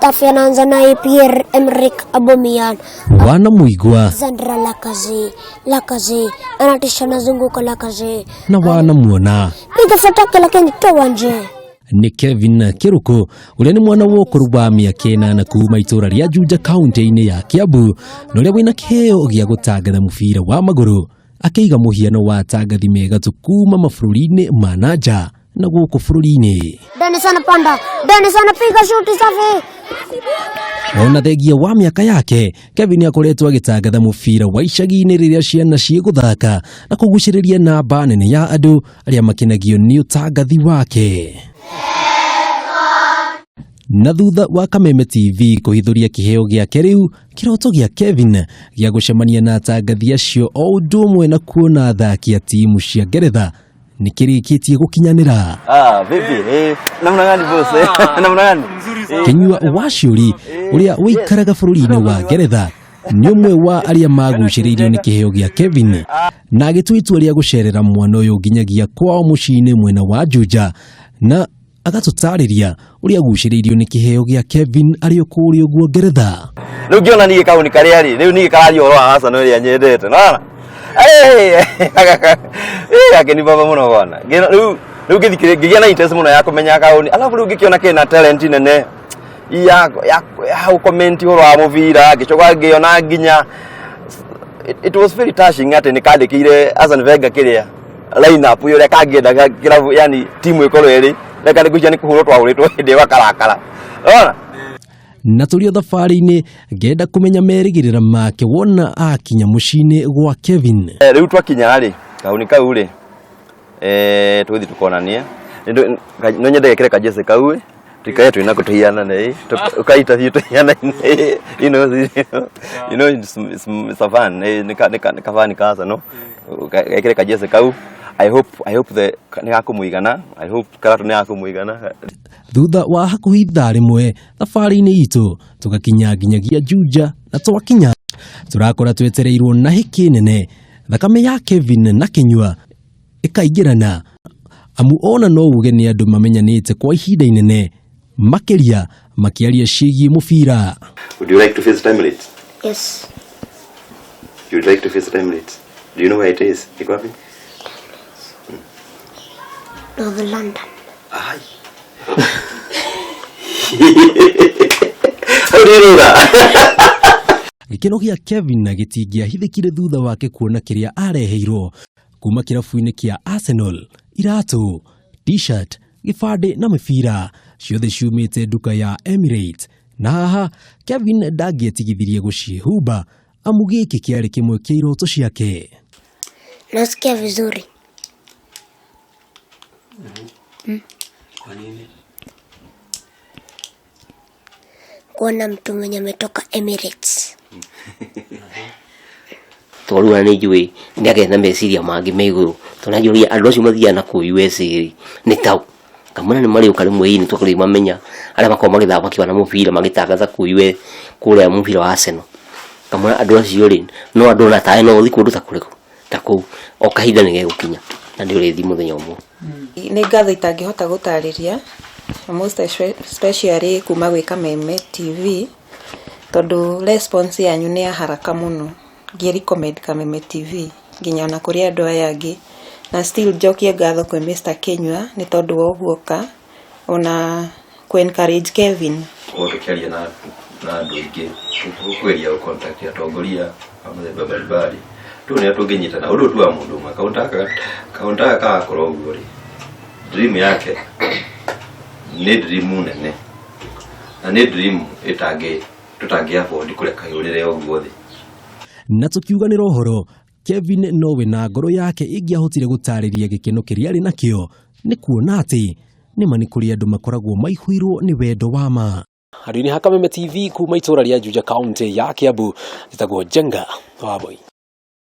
Tafia naanza na Pierre-Emerick Aubameyang. Wana muigwa Zandra Lacazette anatisha nazunguka Lacazette na wana muona piga fataka lakini toa nje. Ni Kevin Kiruko uria ni mwana wa kuruba miaka 8 kuma itura ria Juja county-ini ya Kiambu nuria wina kiheo gia gutangatha mubira wa maguru akiiga muhiano wa tangathi mega tukuma mabũrũri-inĩ ma nanja na guku bũrũri-inĩ. Dennis anapiga shuti safi. Ona thegia wa miaka yake Kevin akoretwo agitangatha mubira wa icagi-inĩ riria ciana cie guthaka na kugucĩrĩria namba nene ya andu aria makenagio ni utangathi wake. Na thutha wa Kameme TV kuhithuria kiheo giake riu kiroto gia Kevin gia gucemania na atangathi acio o undu umwe na kuona athaki a timu cia Ngeretha nikirikitie gukinyanira. Vipi namna gani boss? Namna gani? Kenyua Waciuri uria uikaraga bũrũri-inĩ wa Ngeretha ni umwe wa aria magucĩrĩirio ni kiheo gia Kevin na agitua itua ria gucerera mwana uyu nginyagia kwao muciĩ-inĩ mwena wa Juja na agatutariria uria gucĩrĩirio ni kiheo gia Kevin ari okuria guo Ngeretha. Riu ngiona ni gikauni karia ri riu ni gikarario ro hasa no ria nyendete nona akeni baba muno bwana riu ngigia na interest muno ya kumenya kauni alafu riu ngikiona kena talent nene ya comment horo wa muvira gicoka ngiona nginya it was very touching ate ni kandikire Arsene Wenger kiria line up yo rekagienda kirabu yani timu ikoro eri reka nigucia ni kuhurwo twahuritwo hinde wakarakara ona na turio thabarĩ-inĩ ngenda kumenya merigirira make wona akinya muciĩ-inĩ gwa Kevin. Riu twakinya ri kauni kau ri twithi tukonania no nyende gekire ka Jesse kau tikaye twina kutihiana nei ukaita thiu tuhiana you know it's a fun ni kafani kasa no gekire ka Jesse kau I hope the nigakumuigana I hope karatu nigakumuigana. Thutha wa hakuhi ithaa rimwe thabarĩ-inĩ itũ tugakinya nginyagia Juja na twakinya turakora twetereirwo na hiki nene thakame ya Kevin na Kenyua ikaingĩrana amu ona no uge ni andu mamenyanĩte kwa ihinda inene makiria makiaria ciĩgiĩ mubira. Would you like to visit Emirates? Yes. You would like to visit Emirates? Do you know where it is? Iko wapi? North London. Ai. How do you know that? Gikeno gia Kevin na gitingiahithikire thutha wake kuona kiria areheirwo kuma kirabu-inĩ kia Arsenal, iratu, t-shirt, gibande na mibira ciothe ciumĩte nduka ya Emirates. Na haha Kevin ndangĩetigithirie gucihumba amu gĩkĩ kĩarĩ kĩmwe kĩa iroto ciake. Nasikia vizuri. Kwa nini? Kuona mtu mwenye ametoka Emirates. Twarua ni njui ni agetha meciria mangi meiguru tunajuria andu acio mathiana ku USA ni tau kamana ni mari ukari mwini twakuri mamenya aria makoma magithaba kiwana mubira magitangatha ku US kuria mubira wa Arsenal kamana andu acio ri no andu na tae no uthi kundu ta kuriku ta ku o kahinda ni gegukinya na ndi uri thi muthenya umwe ni ngatho itangihota gutariria most especially kuma gwika Kameme TV tondu response yanyu ni ya haraka muno recommend Kameme TV nginya na kuri andu aya angi na still jokie ngatho kwi Mr. Kenyua ni tondu wa uguoka ona ku encourage Kevin Tukiaria na andu ingi tukweria contact atongoria amwe mbalimbali tune tunginyitana undu tu wa mundu umwe kaunta ka korwo uguo ri dream yake ni dream nene na ni dream tutangia afford kureka yurire uguo thi. Na tukiuganĩra ũhoro Kevin nowe na ngoro yake ĩngĩahotire gũtarĩria gĩkeno kĩrĩa arĩ nakĩo nĩ kuona atĩ nĩma nĩ kũrĩ andũ makoragwo maihũirwo nĩ wendo wa ma. Handũ-inĩ ha Kameme TV kuma itũra rĩa Juja county ya Kiambu njĩtagwo Jenga Wambui.